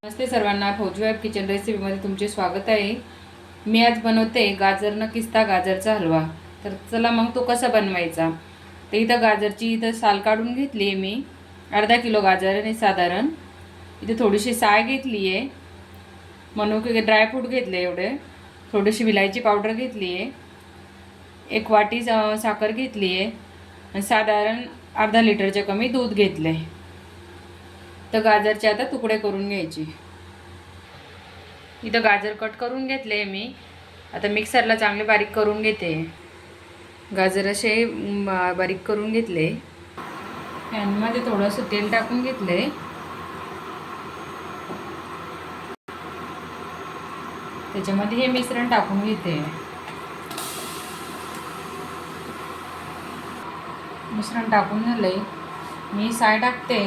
नमस्ते सर्वांना, फौजी wife kitchen रेसिपीमध्ये तुमचे स्वागत आहे। मी आज बनवते गाजर न किस्ता गाजरचा हलवा। तर चला मग तो कसा बनवायचा। तर इथं गाजरची साल काढून घेतली आहे मी। अर्धा किलो गाजर आहे साधारण। इथे थोडीशी साय घेतली आहे, मनुके ड्रायफ्रूट घेतले एवढे, थोडीशी विलायची पावडर घेतली आहे, एक वाटी साखर घेतली आहे आणि साधारण अर्धा लिटरच्या कमी दूध घेतले। तर गाजरचे आता तुकडे करून घ्यायचे। इथं गाजर कट करून घेतले मी। आता मिक्सरला चांगले बारीक करून घेते। गाजर असे बारीक करून घेतले। पॅनमध्ये थोडंसं तेल टाकून घेतले। त्याच्यामध्ये हे मिश्रण टाकून घेते। मिश्रण टाकून झाले, मी साय टाकते।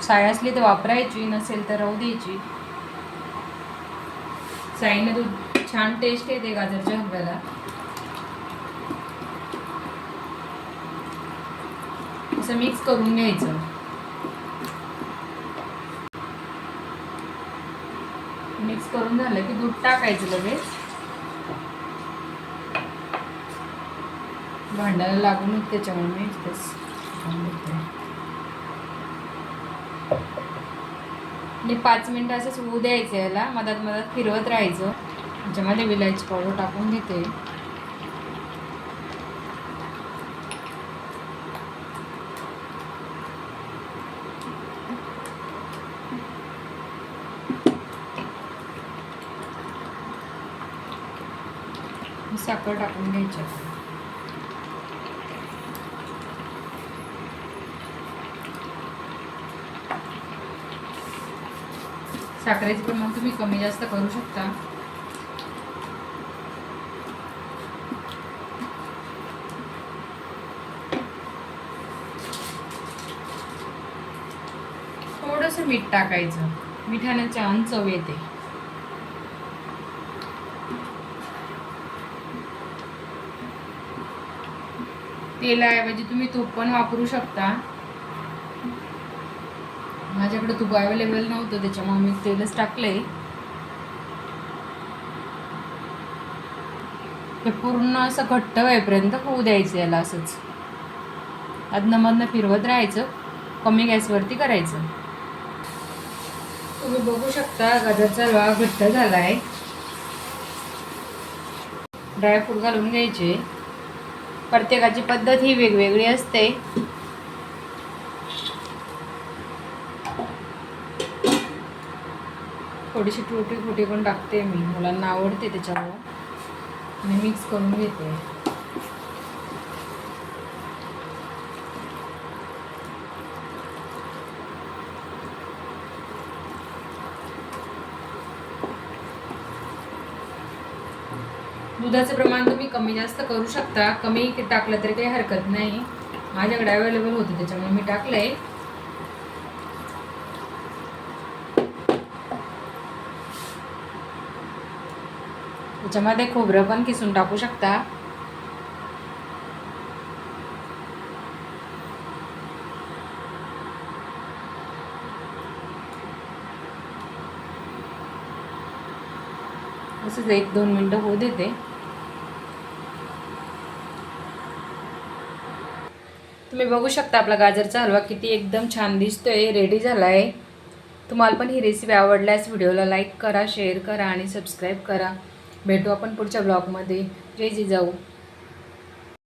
साय असली तर वापरायची, नसेल तर राहू द्यायची। साईने दूध छान टेस्ट येते गाजरच्या हलव्याला। असं मिक्स करून घ्यायचं। मिक्स करून झालं की दूध टाकायचं लगेच। भांड्याला लागून त्याच्यामुळे मी इथेच आणि 5 मिनिटं असंच होऊ द्यायचं। याला मधात मधात फिरवत राहायचं। त्याच्यामध्ये विलायची पावडर टाकून घेते। साखर टाकून घ्यायची। साखरेचं प्रमाण तुम्ही कमी जास्त करू शकता। थोडंसं मीठ टाकायचं, मिठाने छान चव येते। तेलाऐवजी तुम्ही तूप पण वापरू शकता। माझ्याकडे तूप अवेलेबल नव्हतं, त्याच्यामुळे मी तेलच टाकले। ते पूर्ण असं घट्ट होईपर्यंत होऊ द्यायचं। याला असंच अदनमधनं फिरवत राहायचं, कमी गॅसवरती करायचं। तुम्ही बघू शकता गाजरचा हलवा घट्ट झाला आहे। ड्रायफ्रूट घालून घ्यायचे। प्रत्येकाची पद्धत ही वेगवेगळी असते। थोडीशी टुटी फुटी पण टाकते मी, मुलांना आवडते त्याच्यामुळे। आणि मिक्स करून घेते। दुधाचं प्रमाण तुम्ही कमी जास्त करू शकता। कमी टाकलं तरी काही हरकत नाही। माझ्याकडे अवेलेबल होतं त्याच्यामुळे मी टाकलंय। त्याच्यामध्ये खोबरं पण किसून टाकू शकता। असंच 1-2 मिनिटं होऊ देते। तुम्ही बघू शकता आपला गाजरचा हलवा किती एकदम छान दिसतोय, रेडी झाला आहे। तुम्हाला पण ही रेसिपी आवडल्यास व्हिडिओला लाईक करा, शेअर करा आणि सबस्क्राईब करा। भेटू आपण पुढच्या ब्लॉगमध्ये। जय जिजाऊ।